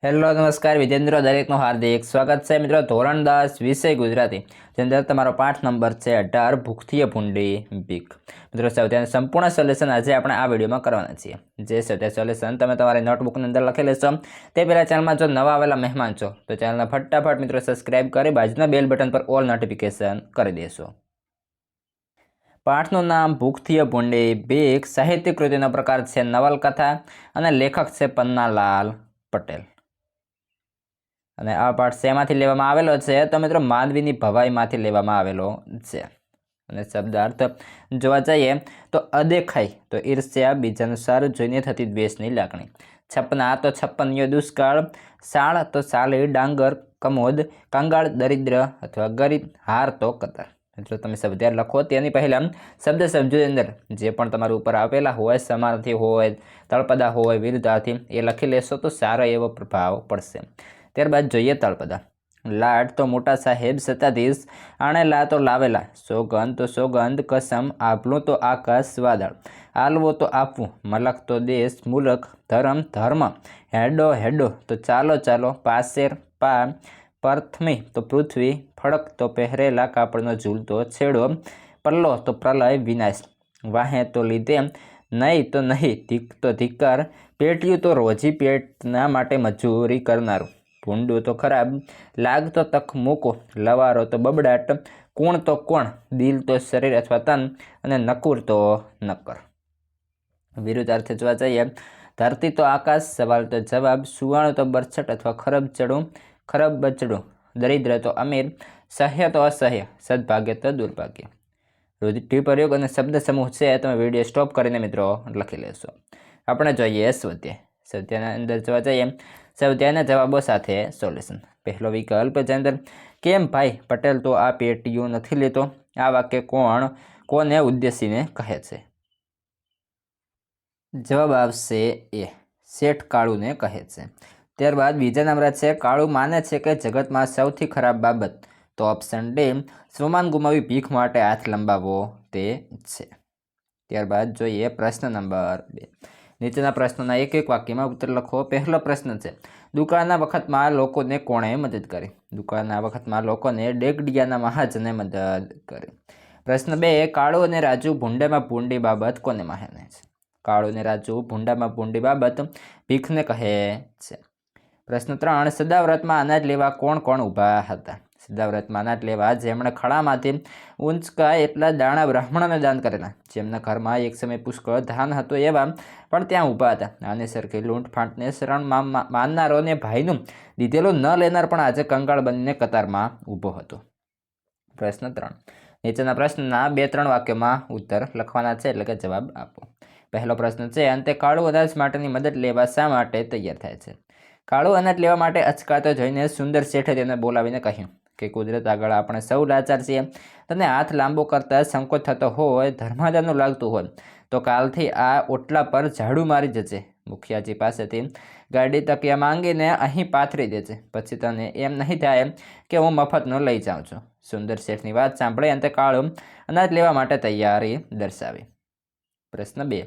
Hello નમસ્કાર વિજેન્દ્ર દરેકનું હાર્દિક સ્વાગત છે મિત્રો ધોરણ 10 વિષય ગુજરાતી જેની અંદર તમારો પાઠ નંબર છે 18 ભૂખથી ભૂંડી બીક। મિત્રો સૌથી સંપૂર્ણ સોલ્યુશન આજે આપણે આ વિડીયોમાં કરવાના છીએ। જે છે તે સોલ્યુશન તમે તમારી નોટબુકની અંદર લખી લેશો। તે પહેલાં ચેનલમાં જો નવા આવેલા મહેમાન છો તો ચેનલને ફટાફટ મિત્રો સબસ્ક્રાઇબ કરી બાજુના બેલ બટન પર ઓલ નોટિફિકેશન કરી દેશો। પાઠનું નામ ભૂખથી ભૂંડી બીક। સાહિત્ય કૃતિનો પ્રકાર છે નવલકથા અને લેખક છે પન્નાલાલ પટેલ। અને આ પાઠ શેમાંથી લેવામાં આવેલો છે તો મિત્રો માંડવીની ભવાઈમાંથી લેવામાં આવેલો છે। અને શબ્દાર્થ જોવા જઈએ તો અદેખાઈ તો ઈર્ષ્યા, બીજાનું સારું જોઈને થતી દ્વેષની લાગણી, છપના તો છપ્પનિયો દુષ્કાળ, શાળ તો સાલી ડાંગર કમોદ, કંગાળ દરિદ્ર અથવા ગરીબ, હાર તો કતાર। મિત્રો તમે શબ્દાર્થ લખો તેની પહેલાં શબ્દ સમજૂતી અંદર જે પણ તમારા ઉપર આપેલા હોય, સમાનાર્થી હોય, તળપદા હોય, વિરુદ્ધાર્થી એ લખી લેશો તો સારો એવો પ્રભાવ પડશે। ત્યારબાદ જોઈએ તળપદા। લાડ તો મોટા સાહેબ સત્તાધીશ, આણેલા તો લાવેલા, સોગંદ તો સોગંદ કસમ, આભલું તો આકાશ વાદળ, આલવો તો આપવું, મલક તો દેશ મુલક, ધર્મ ધર્મ, હેડો હેડો તો ચાલો ચાલો, પાસેર પા, પ્રથમી તો પૃથ્વી, ફળક તો પહેરેલા કાપડનો ઝૂલતો છેડો, પલ્લો તો પ્રલય વિનાશ, વાહે તો લીધે, નહીં તો નહીં, ધીક તો ધિક્કાર, પેટ્યું તો રોજી પેટના માટે મજૂરી કરનારું, ભૂંડું તો ખરાબ, લાગ તો તક મૂકો, લવારો તો બબડાટ, કોણ તો કોણ, દિલ તો શરીર અથવા તન, અને નકુર તો નક્કર। વિરુદ્ધાર્થે જોવા જઈએ ધરતી તો આકાશ, સવાલ તો જવાબ, સુવાણું તો બરછટ અથવા ખરબચડું, ખરબ બચડું, દરિદ્ર તો અમીર, સહ્ય તો અસહ્ય, સદભાગ્ય તો દુર્ભાગ્ય। રૂઢિપ્રયોગ અને શબ્દ સમૂહ છે તમે વિડીયો સ્ટોપ કરીને મિત્રો લખી લેશો। આપણે જોઈએ સ્વાધ્યાય। સ્વાધ્યાયના અંદર જોવા જઈએ સ્વાધ્યાયના જવાબો સાથે સોલ્યુશન। પહેલો વિકલ્પ જેની અંદર કેમ ભાઈ પટેલ તો આ પેટીયું નથી લેતો, આ વાક્ય કોને ઉદ્દેશીને કહે છે? જવાબ આવશે એ, શેઠ કાળુને કહે છે। ત્યારબાદ બીજા નંબર છે કાળુ માને છે કે જગતમાં સૌથી ખરાબ બાબત, તો ઓપ્શન ડી સ્વમાન ગુમાવી ભીખ માટે હાથ લંબાવવો તે છે। ત્યારબાદ જોઈએ પ્રશ્ન નંબર 2। નીચેના પ્રશ્નોના એક એક વાક્યમાં ઉત્તર લખો। પહેલો પ્રશ્ન છે દુકાળના વખતમાં લોકોને કોણે મદદ કરી? દુકાળના વખતમાં લોકોને ડેગડિયાના મહાજને મદદ કરી। પ્રશ્ન 2 કાળુ અને રાજુ ભૂંડામાં ભૂંડી બાબત કોને માને છે? કાળુ અને રાજુ ભૂંડામાં ભૂંડી બાબત ભીખને કહે છે। પ્રશ્ન 3 સદાવ્રતમાં અનાજ લેવા કોણ કોણ ઊભા હતા? સદાવ્રતમાં અનાજ લેવા જેમણે ખળામાંથી ઊંચકાય એટલા દાણા બ્રાહ્મણોને દાન કરેલા, જેમના ઘરમાં એક સમય પુષ્કળ ધાન હતું એવા પણ ત્યાં ઊભા હતા। આને સરખી લૂંટફાંટને શરણમાં માનનારોને ભાઈનું દીધેલું ન લેનાર પણ આજે કંગાળ બનીને કતારમાં ઊભો હતો। પ્રશ્ન 3 નીચેના પ્રશ્નના 2-3 વાક્યોમાં ઉત્તર લખવાના છે, એટલે કે જવાબ આપો। પહેલો પ્રશ્ન છે અંતે કાળુ અનાજ માટેની મદદ લેવા શા માટે તૈયાર થાય છે? કાળુ અનાજ લેવા માટે અચકાતો જોઈને સુંદર શેઠે તેને બોલાવીને કહ્યું કે કુદરત આગળ આપણે સૌ લાચાર છીએ, તને હાથ લાંબો કરતા સંકોચ થતો હોય, ધર્માદાનું લાગતું હોય તો કાલથી આ ઓટલા પર ઝાડુ મારી જજે, મુખિયાજી પાસેથી ગાડી તકિયા માંગીને અહીં પાથરી દેજે, પછી તને એમ નહીં થાય કે હું મફતનો લઈ જાઉં છું। સુંદર શેઠની વાત સાંભળી અંતે કાળુ અનાજ લેવા માટે તૈયારી દર્શાવી। પ્રશ્ન 2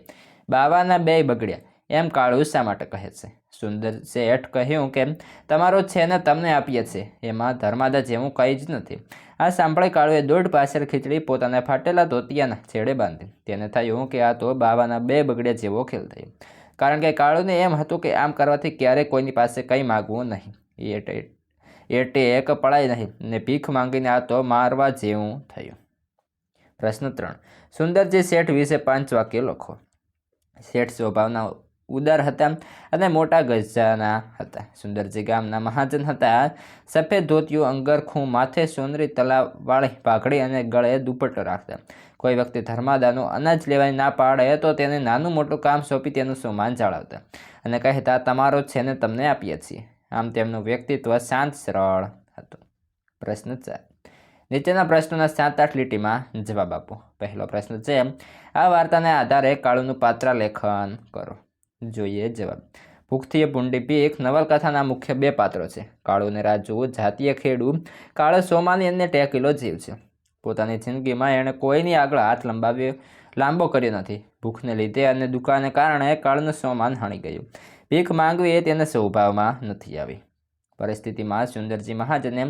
બાવાના 2 બગડ્યા એમ કાળુ શા માટે કહે છે? સુંદર શેઠ કહ્યું કે તમારો છે ને તમને આપીએ છે, એમાં ધર્માદા જેવું કંઈ જ નથી। આ સાંભળી કાળુએ દોઢ પાછળ ખીચડી પોતાના ફાટેલા ધોતિયાના છેડે બાંધી। તેને થયું કે આ તો બાવાના 2 બગડ્યા જેવો ખેલ થયો, કારણ કે કાળુને એમ હતું કે આમ કરવાથી ક્યારેય કોઈની પાસે કંઈ માગવું નહીં, એટે એક પડાય નહીં ને ભીખ માંગીને આ તો મારવા જેવું થયું। પ્રશ્ન 3 સુંદરજી શેઠ વિશે 5 વાક્યો લખો। શેઠ સ્વભાવના ઉદાર હતા અને મોટા ગજાના હતા। સુંદરજી ગામના મહાજન હતા। સફેદ ધોતિયું અંગરખું, માથે સોનરી તલાવાળી પાઘડી અને ગળે દુપટ્ટો રાખતા। કોઈ વ્યક્તિ ધર્માદાનું અનાજ લેવાની ના પાડે તો તેને નાનું મોટું કામ સોંપી તેનું સન્માન જાળવતા અને કહેતા તમારો છે ને તમને આપીએ છીએ। આમ તેમનું વ્યક્તિત્વ શાંત સરળ હતું। પ્રશ્ન 4 નીચેના પ્રશ્નોના 7-8 લીટીમાં જવાબ આપો। પહેલો પ્રશ્ન છે આ વાર્તાને આધારે કાળુનું પાત્ર લેખન કરો। જોઈએ જવાબ। ભૂખથી ભૂંડી બીક નવલકથાના મુખ્ય 2 પાત્રો છે, કાળુ અને રાજુ જાતીય ખેડૂ। કાળો સોમાની અને ટેકીલો જીવ છે। પોતાની જિંદગીમાં એણે કોઈની આગળ હાથ લાંબો કર્યો નથી। ભૂખને લીધે અને દુકાળને કારણે કાળુનું સોમાન હણી ગયું। ભીખ માંગવી એ તેને સ્વભાવમાં નથી આવી. પરિસ્થિતિમાં સુંદરજી મહાજને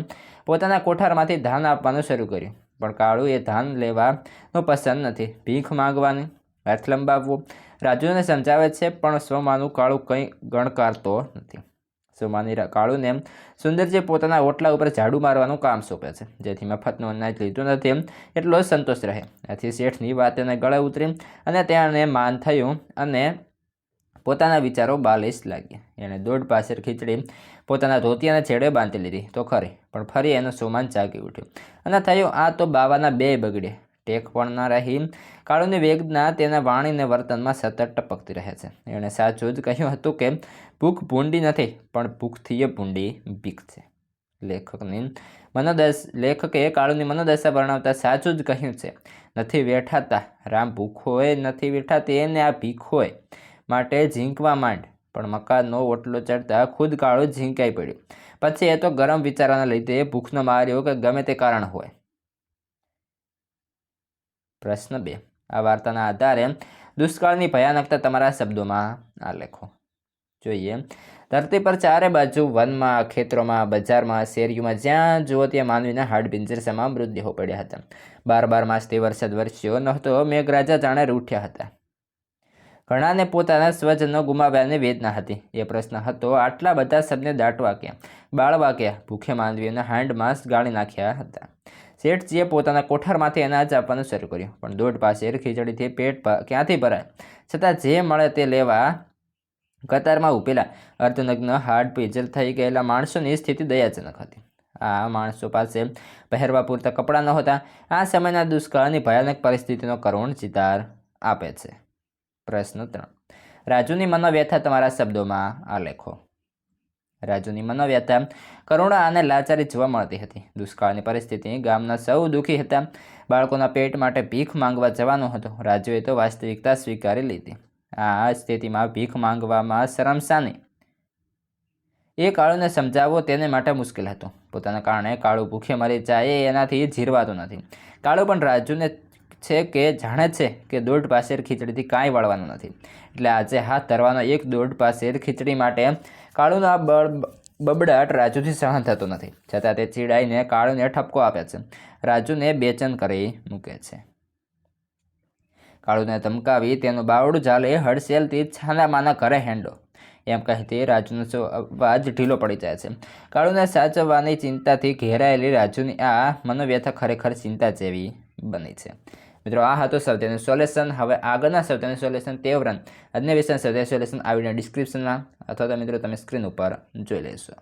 પોતાના કોઠારમાંથી ધાન આપવાનું શરૂ કર્યું, પણ કાળુ એ ધાન લેવાનું પસંદ નથી, ભીખ માંગવાની, હાથ લંબાવવો. રાજુને સમજાવે છે, પણ સ્વમાનું કાળુ કંઈ ગણકારતો નથી. સ્વમાની કાળુને સુંદરજી પોતાના ઓટલા ઉપર ઝાડુ મારવાનું કામ સોંપે છે, જેથી મફતનું અનાજ લીધું નથી એટલો સંતોષ રહે. આથી શેઠની વાત એને ગળે ઉતરી અને તેને માન થયું અને પોતાના વિચારો બાલિશ લાગ્યા. એણે દોઢ પાસેર ખીચડી પોતાના ધોતિયાના છેડે બાંધી લીધી તો ખરી, પણ ફરી એનું સોમાન જાગી ઉઠ્યું અને થયું આ તો બાવાના બે બગડે. ટેક પણ ન રહી. કાળુની વેદના તેના વાણીને વર્તનમાં સતત ટપકતી રહે છે. એણે સાચું જ કહ્યું હતું કે ભૂખ ભૂંડી નથી, પણ ભૂખથી એ ભૂંડી ભીખ છે. લેખકે કાળુની મનોદશા વર્ણવતા સાચું જ કહ્યું છે. નથી વેઠાતા રામ ભૂખ હોય, નથી વેઠાતી એને આ ભીખ હોય, માટે ઝીંકવા માંડ. પણ મકાનનો ઓટલો ચડતા ખુદ કાળુ ઝીંકાઈ પડ્યું. પછી એ તો ગરમ વિચારોના લીધે ભૂખનો માર્યો કે ગમે તે કારણ હોય. પ્રશ્ન 2. આ વાર્તાના આધારે દુષ્કાળની ભયાનકતા તમારા શબ્દોમાં આલેખો. જોઈએ. ધરતી પર ચારે બાજુ, વનમાં, ખેતરોમાં, બજારમાં, શેરીઓમાં જ્યાં જુઓ ત્યાં માનવીના હાડપિંજર સમા મૃતદેહો પડ્યા હતા. 12 માસથી વરસાદ વરસ્યો નહોતો. મેઘરાજા જાણે રૂઠ્યા હતા. ઘણાને પોતાના સ્વજનો ગુમાવ્યાની વેદના હતી. એ પ્રશ્ન હતો, આટલા બધા શબને દાટવા ક્યાં, બાળવા ક્યાં? ભૂખે માનવીઓના હાંડ માંસ ગાળી નાખ્યા હતા. શેઠજીએ પોતાના કોઠારમાંથી અનાજ આપવાનું શરૂ કર્યું, પણ દોઢ પાસેર ખીચડીથી પેટ ક્યાંથી ભરાય? છતાં જે મળે તે લેવા કતારમાં ઊભેલા અર્ધનગ્ન હાડ પીજલ થઈ ગયેલા માણસોની સ્થિતિ દયાજનક હતી. આ માણસો પાસે પહેરવા પૂરતા કપડાં નહોતા. આ સમયના દુષ્કાળની ભયાનક પરિસ્થિતિનો કરુણ ચિતાર આપે છે. પ્રશ્ન 3. રાજુની મનોવ્યથા તમારા શબ્દોમાં આલેખો. રાજુની મનોવ્યથા કરુણા અને લાચારી જોવા મળતી હતી. દુષ્કાળની પરિસ્થિતિ, ગામના સૌ દુઃખી હતા. બાળકોના પેટ માટે ભીખ માંગવા જવાનું હતું. રાજુએ તો વાસ્તવિકતા સ્વીકારી લીધી. આ સ્થિતિમાં ભીખ માંગવામાં શરમ શાની? એ કાળુને સમજાવવો તેને માટે મુશ્કેલ હતું. પોતાના કારણે કાળુ ભૂખે મરી જાય એનાથી જીરવાતું નથી. કાળુ પણ રાજુને છે કે જાણે છે કે દોઢ પાસેર ખીચડીથી કાંઈ વળવાનું નથી. એટલે આજે હાથ ધરવાનો એક દોઢ પાસેર ખીચડી માટે કાળુનો આ બબડાટ રાજુથી સહન થતો નથી. છતાં તે ચીડાઈને કાળુને ઠપકો આપે છે. રાજુને બેચેન કરી મૂકે છે. કાળુને ધમકાવી તેનું બાવડું ઝાલે હડસેલથી છાનામાના ઘરે હેંડો એમ કહેતી રાજુનો અવાજ ઢીલો પડી જાય છે. કાળુને સાચવવાની ચિંતાથી ઘેરાયેલી રાજુની આ મનોવ્યથા ખરેખર ચિંતા જેવી બની છે. મિત્રો, આ હતું સૌથી સોલ્યુશન. હવે આગળના સૌથી સોલ્યુશન તેવરન અન્ય વિષયના સૌથી સોલ્યુશન આ વિડીયો ડિસ્ક્રિપ્શનમાં અથવા તો મિત્રો તમે સ્ક્રીન ઉપર જોઈ લેશો.